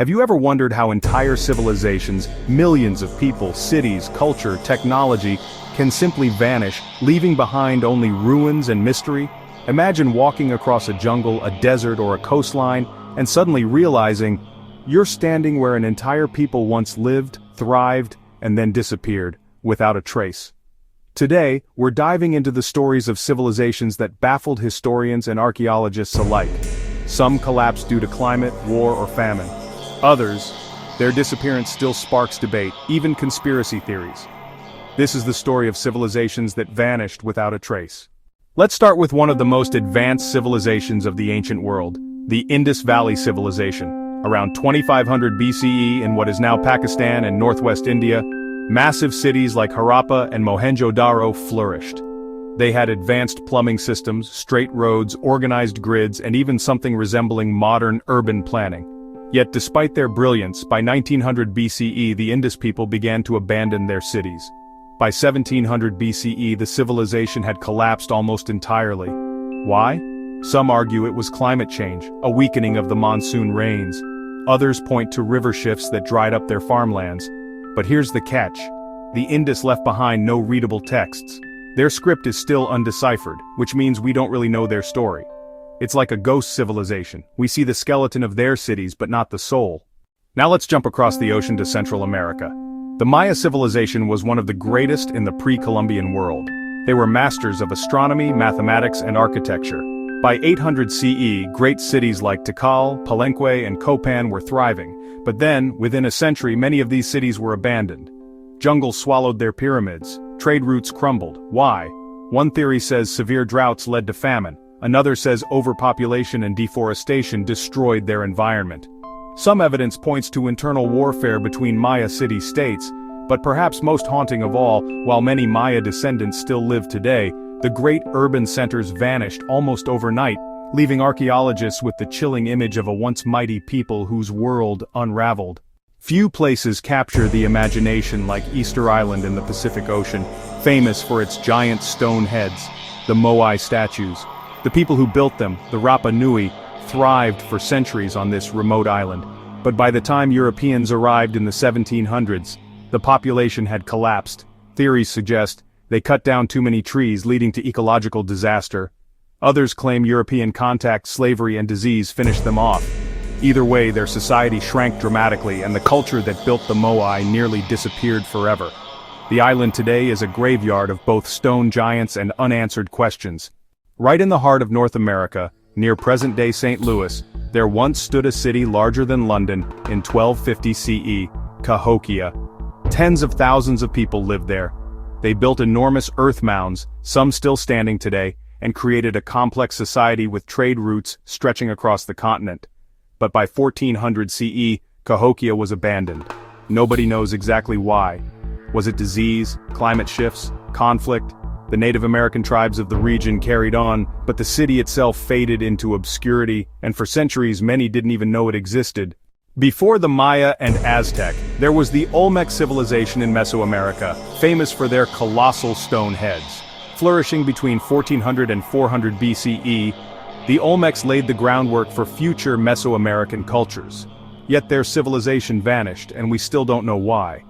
Have you ever wondered how entire civilizations, millions of people, cities, culture, technology, can simply vanish, leaving behind only ruins and mystery? Imagine walking across a jungle, a desert, or a coastline, and suddenly realizing you're standing where an entire people once lived, thrived, and then disappeared, without a trace. Today, we're diving into the stories of civilizations that baffled historians and archaeologists alike. Some collapsed due to climate, war, or famine. Others, their disappearance still sparks debate, even conspiracy theories. This is the story of civilizations that vanished without a trace. Let's start with one of the most advanced civilizations of the ancient world, the Indus Valley civilization. Around 2500 BCE in what is now Pakistan and northwest India, massive cities like Harappa and Mohenjo-daro flourished. They had advanced plumbing systems, straight roads, organized grids, and even something resembling modern urban planning. Yet despite their brilliance, by 1900 BCE the Indus people began to abandon their cities. By 1700 BCE the civilization had collapsed almost entirely. Why? Some argue it was climate change, a weakening of the monsoon rains. Others point to river shifts that dried up their farmlands. But here's the catch. The Indus left behind no readable texts. Their script is still undeciphered, which means we don't really know their story. It's like a ghost civilization. We see the skeleton of their cities but not the soul. Now let's jump across the ocean to Central America. The Maya civilization was one of the greatest in the pre-Columbian world. They were masters of astronomy, mathematics, and architecture. By 800 CE, great cities like Tikal, Palenque, and Copan were thriving. But then, within a century, many of these cities were abandoned. Jungles swallowed their pyramids. Trade routes crumbled. Why? One theory says severe droughts led to famine. Another says overpopulation and deforestation destroyed their environment. Some evidence points to internal warfare between Maya city-states, but perhaps most haunting of all, while many Maya descendants still live today, the great urban centers vanished almost overnight, leaving archaeologists with the chilling image of a once mighty people whose world unraveled. Few places capture the imagination like Easter Island in the Pacific Ocean, famous for its giant stone heads, the Moai statues. The people who built them, the Rapa Nui, thrived for centuries on this remote island. But by the time Europeans arrived in the 1700s, the population had collapsed. Theories suggest they cut down too many trees, leading to ecological disaster. Others claim European contact, slavery, and disease finished them off. Either way, their society shrank dramatically, and the culture that built the Moai nearly disappeared forever. The island today is a graveyard of both stone giants and unanswered questions. Right in the heart of North America, near present-day St. Louis, there once stood a city larger than London in 1250 CE, Cahokia. Tens of thousands of people lived there. They built enormous earth mounds, some still standing today, and created a complex society with trade routes stretching across the continent. But by 1400 CE, Cahokia was abandoned. Nobody knows exactly why. Was it disease, climate shifts, conflict? The Native American tribes of the region carried on, but the city itself faded into obscurity, and for centuries many didn't even know it existed. Before the Maya and Aztec, there was the Olmec civilization in Mesoamerica, famous for their colossal stone heads. Flourishing between 1400 and 400 BCE, the Olmecs laid the groundwork for future Mesoamerican cultures. Yet their civilization vanished, and we still don't know why.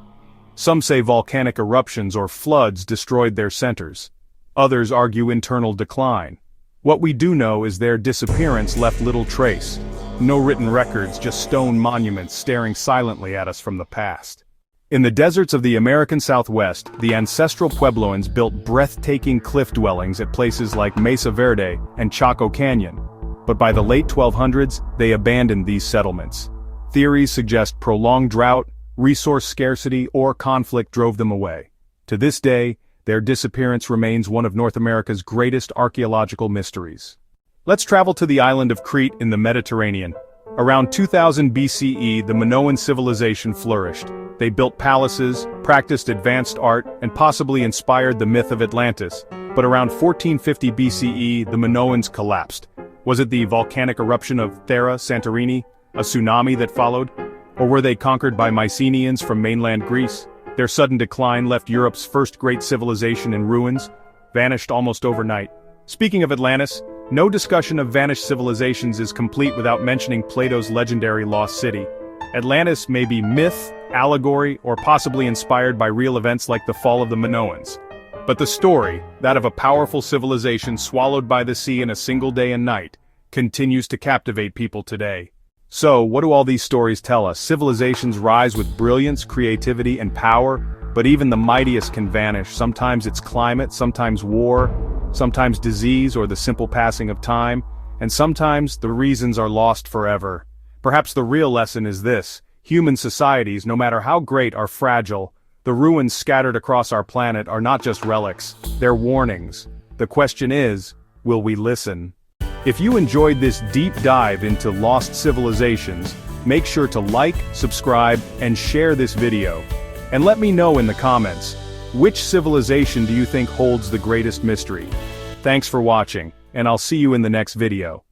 Some say volcanic eruptions or floods destroyed their centers. Others argue internal decline. What we do know is their disappearance left little trace. No written records, just stone monuments staring silently at us from the past. In the deserts of the American Southwest, the ancestral Puebloans built breathtaking cliff dwellings at places like Mesa Verde and Chaco Canyon. But by the late 1200s, they abandoned these settlements. Theories suggest prolonged drought, resource scarcity, or conflict drove them away. To this day, their disappearance remains one of North America's greatest archaeological mysteries. Let's travel to the island of Crete in the Mediterranean. Around 2000 BCE, the Minoan civilization flourished. They built palaces, practiced advanced art, and possibly inspired the myth of Atlantis. But around 1450 BCE, the Minoans collapsed. Was it the volcanic eruption of Thera Santorini, a tsunami that followed? Or were they conquered by Mycenaeans from mainland Greece? Their sudden decline left Europe's first great civilization in ruins, vanished almost overnight. Speaking of Atlantis, no discussion of vanished civilizations is complete without mentioning Plato's legendary lost city. Atlantis may be myth, allegory, or possibly inspired by real events like the fall of the Minoans. But the story, that of a powerful civilization swallowed by the sea in a single day and night, continues to captivate people today. So, what do all these stories tell us? Civilizations rise with brilliance, creativity, and power, but even the mightiest can vanish. Sometimes it's climate, sometimes war, sometimes disease or the simple passing of time, and sometimes the reasons are lost forever. Perhaps the real lesson is this: human societies, no matter how great, are fragile. The ruins scattered across our planet are not just relics, they're warnings. The question is, will we listen? If you enjoyed this deep dive into lost civilizations, make sure to like, subscribe, and share this video. And let me know in the comments, which civilization do you think holds the greatest mystery? Thanks for watching, and I'll see you in the next video.